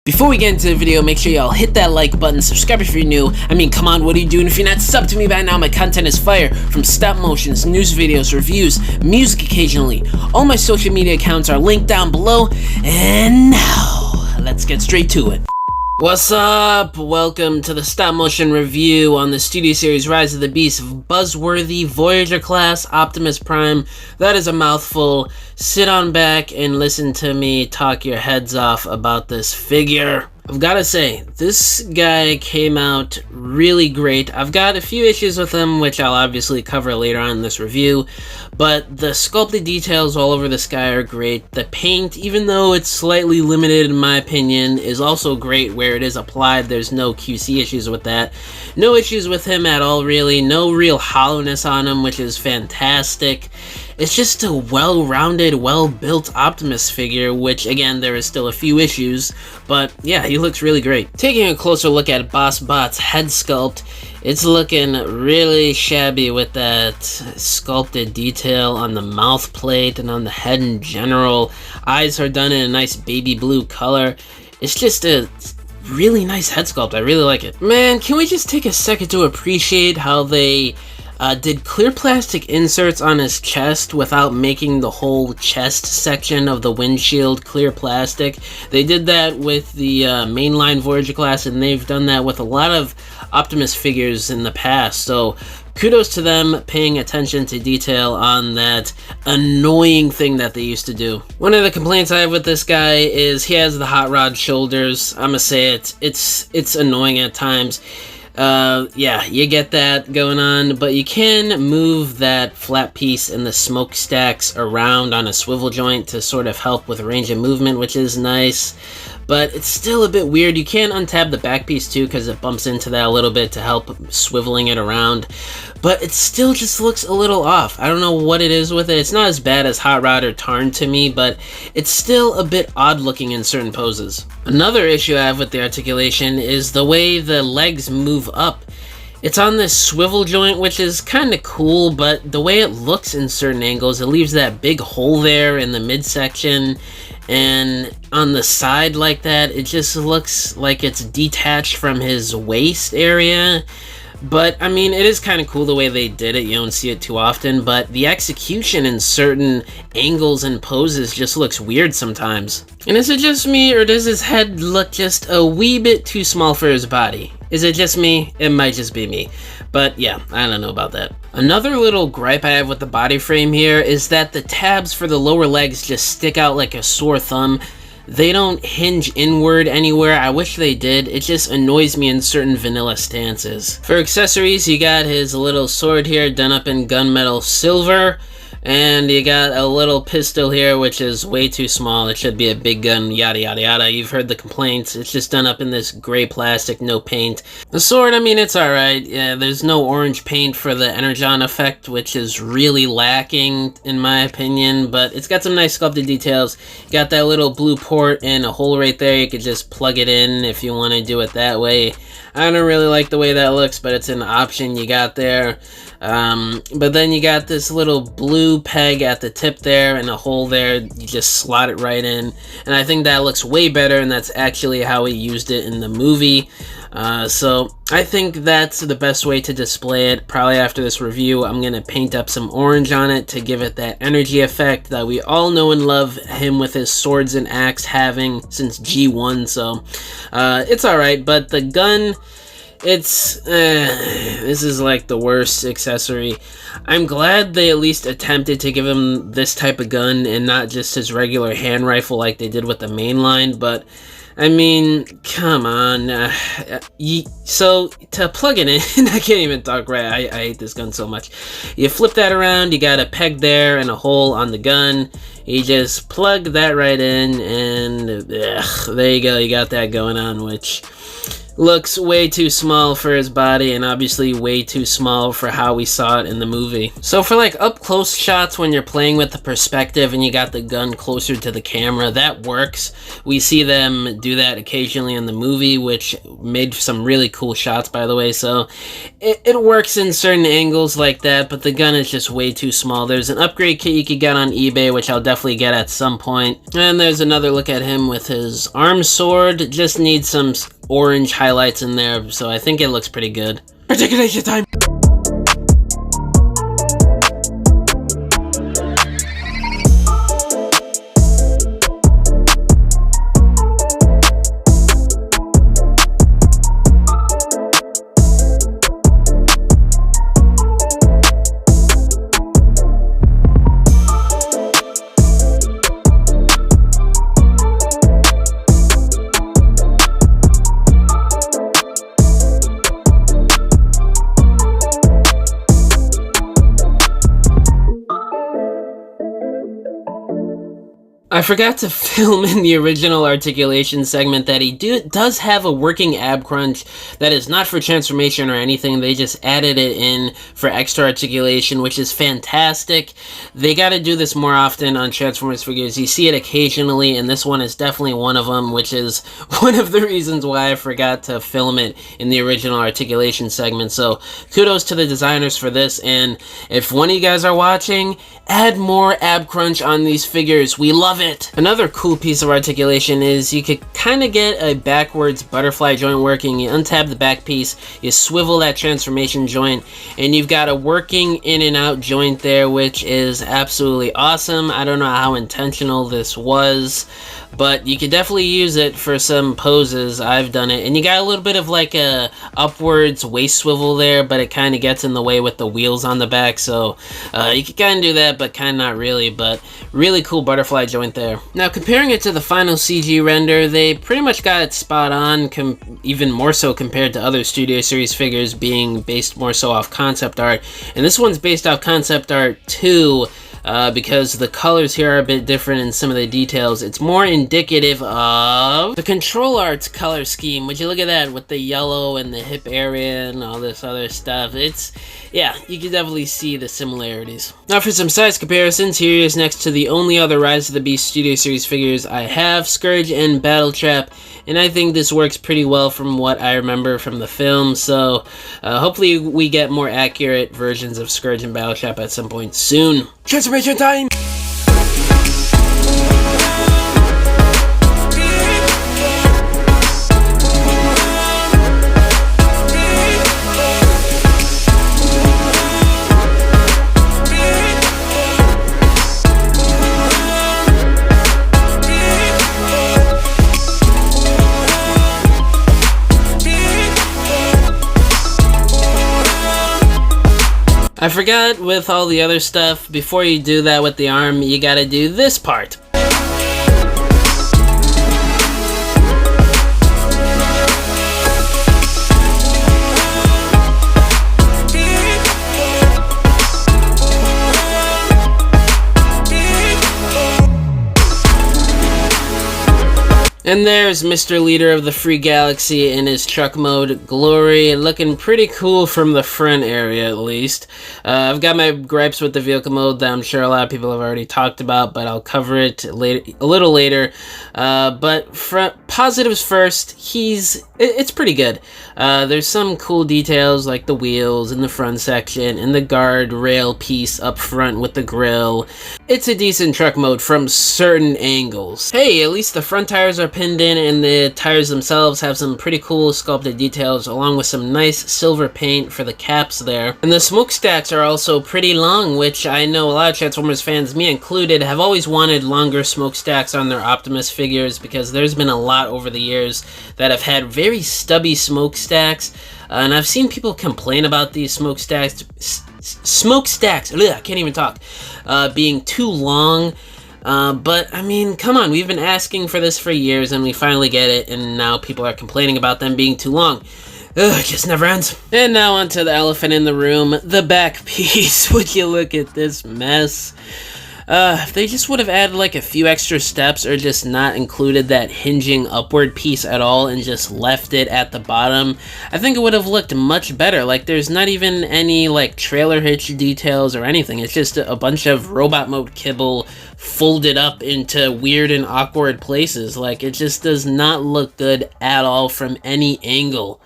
Before we get into the video, make sure y'all hit that like button, subscribe if you're new. I mean, come on, what are you doing if you're not subbed to me by now? My content is fire, from stop motions, news videos, reviews, music occasionally. All my social media accounts are linked down below, and now, let's get straight to it. What's up? Welcome to the stop motion review on the studio series Rise of the Beast of buzzworthy Voyager class Optimus Prime. That is a mouthful. Sit on back and listen to me talk your heads off about this figure. I've got to say, this guy came out really great. I've got a few issues with him, which I'll obviously cover later on in this review, but the sculpted details all over this guy are great. The paint, even though it's slightly limited in my opinion, is also great where it is applied. There's no QC issues with that. No issues with him at all, really. No real hollowness on him, which is fantastic. It's just a well-rounded, well-built Optimus figure, which, again, there is still a few issues, but yeah, he looks really great. Taking a closer look at Boss Bot's head sculpt, it's looking really shabby with that sculpted detail on the mouth plate and on the head in general. Eyes are done in a nice baby blue color. It's just a really nice head sculpt. I really like it. Man, can we just take a second to appreciate how they did clear plastic inserts on his chest without making the whole chest section of the windshield clear plastic. They did that with the mainline Voyager class, and they've done that with a lot of Optimus figures in the past, so kudos to them paying attention to detail on that annoying thing that they used to do. One of the complaints I have with this guy is he has the hot rod shoulders. I'm gonna say it. It's annoying at times. Yeah, you get that going on, but you can move that flat piece and the smokestacks around on a swivel joint to sort of help with range of movement, which is nice, but it's still a bit weird. You can untab the back piece too, because it bumps into that a little bit to help swiveling it around, but it still just looks a little off. I don't know what it is with it. It's not as bad as Hot Rod or Tarn to me, but it's still a bit odd looking in certain poses. Another issue I have with the articulation is the way the legs move up. It's on this swivel joint, which is kind of cool, but the way it looks in certain angles, it leaves that big hole there in the midsection, and on the side like that, it just looks like it's detached from his waist area. But, I mean, it is kind of cool the way they did it. You don't see it too often, but the execution in certain angles and poses just looks weird sometimes. And is it just me, or does his head look just a wee bit too small for his body? Is it just me? It might just be me. But yeah, I don't know about that. Another little gripe I have with the body frame here is that the tabs for the lower legs just stick out like a sore thumb. They don't hinge inward anywhere. I wish they did. It just annoys me in certain vanilla stances. For accessories, you got his little sword here done up in gunmetal silver. And you got a little pistol here, which is way too small. It should be a big gun, yada yada yada. You've heard the complaints. It's just done up in this gray plastic, no paint. The sword, I mean, it's alright. Yeah, there's no orange paint for the energon effect, which is really lacking, in my opinion. But it's got some nice sculpted details. You got that little blue port and a hole right there. You could just plug it in if you want to do it that way. I don't really like the way that looks, but it's an option you got there. But then you got this little blue peg at the tip there and a hole there. You just slot it right in, and I think that looks way better, and that's actually how he used it in the movie. So I think that's the best way to display it. Probably after this review, I'm gonna paint up some orange on it to give it that energy effect that we all know and love him with his swords and axe having since G1. So it's alright, but the gun, this is like the worst accessory. I'm glad they at least attempted to give him this type of gun and not just his regular hand rifle like they did with the mainline, but I mean, come on. So to plug it in, I can't even talk right. I hate this gun so much. You flip that around, you got a peg there and a hole on the gun. You just plug that right in, and there you go. You got that going on, which looks way too small for his body, and obviously way too small for how we saw it in the movie. So for like up close shots when you're playing with the perspective and you got the gun closer to the camera, that works. We see them do that occasionally in the movie, which made some really cool shots, by the way. So it works in certain angles like that, but the gun is just way too small. There's an upgrade kit you could get on eBay, which I'll definitely get at some point. And there's another look at him with his arm sword. Just needs some orange highlights in there, so I think it looks pretty good. Articulation time! I forgot to film in the original articulation segment that he does have a working ab crunch that is not for transformation or anything. They just added it in for extra articulation, which is fantastic. They got to do this more often on Transformers figures. You see it occasionally, and this one is definitely one of them, which is one of the reasons why I forgot to film it in the original articulation segment. So kudos to the designers for this, and if one of you guys are watching, add more ab crunch on these figures. We love it. Another cool piece of articulation is you could kind of get a backwards butterfly joint working. You untab the back piece, you swivel that transformation joint, and you've got a working in and out joint there, which is absolutely awesome. I don't know how intentional this was, but you could definitely use it for some poses. I've done it, and you got a little bit of like a upwards waist swivel there, but it kind of gets in the way with the wheels on the back, so you could kind of do that, but kind of not really. But really cool butterfly joint there. Now comparing it to the final CG render, they pretty much got it spot on, even more so compared to other Studio Series figures being based more so off concept art, and this one's based off concept art too. Because the colors here are a bit different in some of the details. It's more indicative of the Control Arts color scheme. Would you look at that with the yellow and the hip area and all this other stuff? Yeah, you can definitely see the similarities. Now for some size comparisons, here is next to the only other Rise of the Beast Studio Series figures I have, Scourge and Battletrap, and I think this works pretty well from what I remember from the film, so hopefully we get more accurate versions of Scourge and Battletrap at some point soon. Transformation time! I forgot with all the other stuff, before you do that with the arm, you gotta do this part. And there's Mr. Leader of the Free Galaxy in his truck mode glory, looking pretty cool from the front area at least. I've got my gripes with the vehicle mode that I'm sure a lot of people have already talked about, but I'll cover it a little later. But positives first, it's pretty good. There's some cool details like the wheels in the front section and the guard rail piece up front with the grill. It's a decent truck mode from certain angles. Hey, at least the front tires are pinned in, and the tires themselves have some pretty cool sculpted details along with some nice silver paint for the caps there. And the smokestacks are also pretty long, which I know a lot of Transformers fans, me included, have always wanted longer smokestacks on their Optimus figures, because there's been a lot over the years that have had very stubby smokestacks, and I've seen people complain about these smokestacks, I can't even talk, being too long. But I mean, come on, we've been asking for this for years and we finally get it, and now people are complaining about them being too long. Ugh, it just never ends. And now onto the elephant in the room, the back piece. Would you look at this mess? If they just would have added like a few extra steps or just not included that hinging upward piece at all and just left it at the bottom, I think it would have looked much better. Like, there's not even any like trailer hitch details or anything. It's just a bunch of robot mode kibble folded up into weird and awkward places. Like, it just does not look good at all from any angle.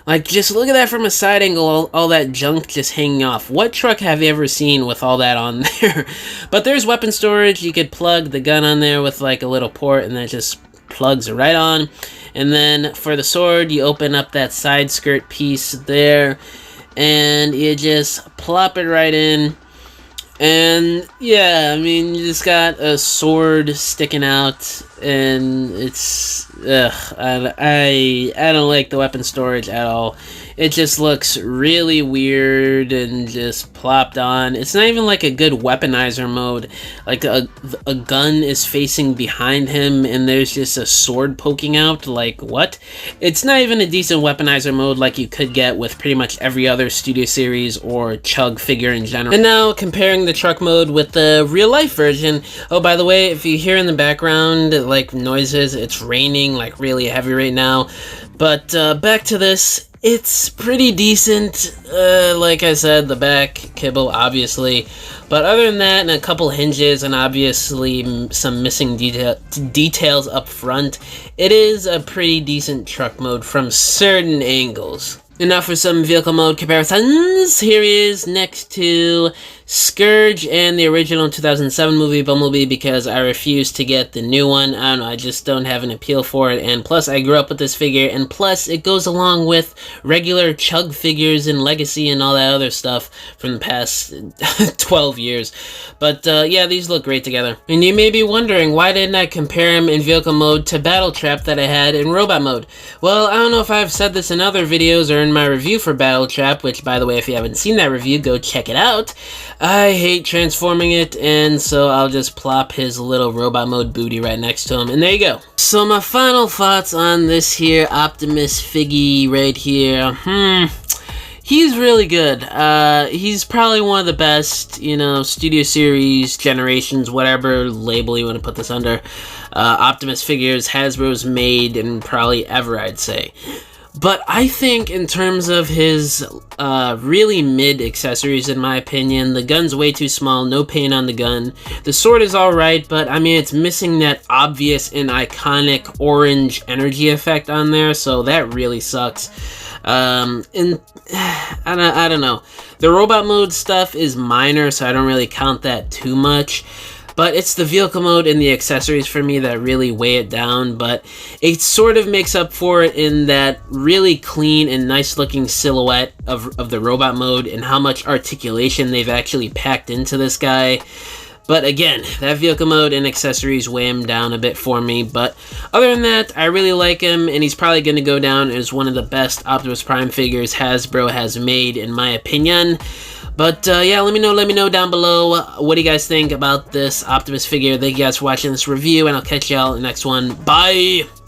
Like, just look at that from a side angle, all that junk just hanging off. What truck have you ever seen with all that on there? But there's weapon storage. You could plug the gun on there with like a little port, and that just plugs right on. And then for the sword, you open up that side skirt piece there, and you just plop it right in. And yeah, I mean, you just got a sword sticking out, and it's I don't like the weapon storage at all. It just looks really weird and just plopped on. It's not even like a good weaponizer mode. Like a gun is facing behind him and there's just a sword poking out. Like, what? It's not even a decent weaponizer mode like you could get with pretty much every other Studio Series or Chug figure in general. And now comparing the truck mode with the real life version. Oh, by the way, if you hear in the background like noises, it's raining like really heavy right now. But back to this. It's pretty decent, like I said, the back kibble, obviously. But other than that, and a couple hinges, and obviously some missing details up front, it is a pretty decent truck mode from certain angles. And now for some vehicle mode comparisons. Here he is next to Scourge and the original 2007 movie Bumblebee, because I refuse to get the new one. I don't know, I just don't have an appeal for it, and plus I grew up with this figure, and plus it goes along with regular Chug figures and Legacy and all that other stuff from the past 12 years. But yeah, these look great together. And you may be wondering, why didn't I compare him in vehicle mode to Battle Trap that I had in robot mode? Well, I don't know if I've said this in other videos or in my review for Battle Trap, which, by the way, if you haven't seen that review, go check it out. I hate transforming it, and so I'll just plop his little robot mode booty right next to him, and there you go. So my final thoughts on this here Optimus figgy right here. He's really good. He's probably one of the best, you know, Studio Series, Generations, whatever label you want to put this under, Optimus figures Hasbro's made, and probably ever, I'd say. But I think in terms of his really mid accessories, in my opinion, the gun's way too small, no paint on the gun. The sword is alright, but I mean, it's missing that obvious and iconic orange energy effect on there, so that really sucks. And I don't know. The robot mode stuff is minor, so I don't really count that too much. But it's the vehicle mode and the accessories for me that really weigh it down, but it sort of makes up for it in that really clean and nice looking silhouette of the robot mode and how much articulation they've actually packed into this guy. But again, that vehicle mode and accessories weigh him down a bit for me. But other than that, I really like him, and he's probably going to go down as one of the best Optimus Prime figures Hasbro has made, in my opinion. But yeah, let me know down below what do you guys think about this Optimus figure. Thank you guys for watching this review, and I'll catch y'all in the next one. Bye!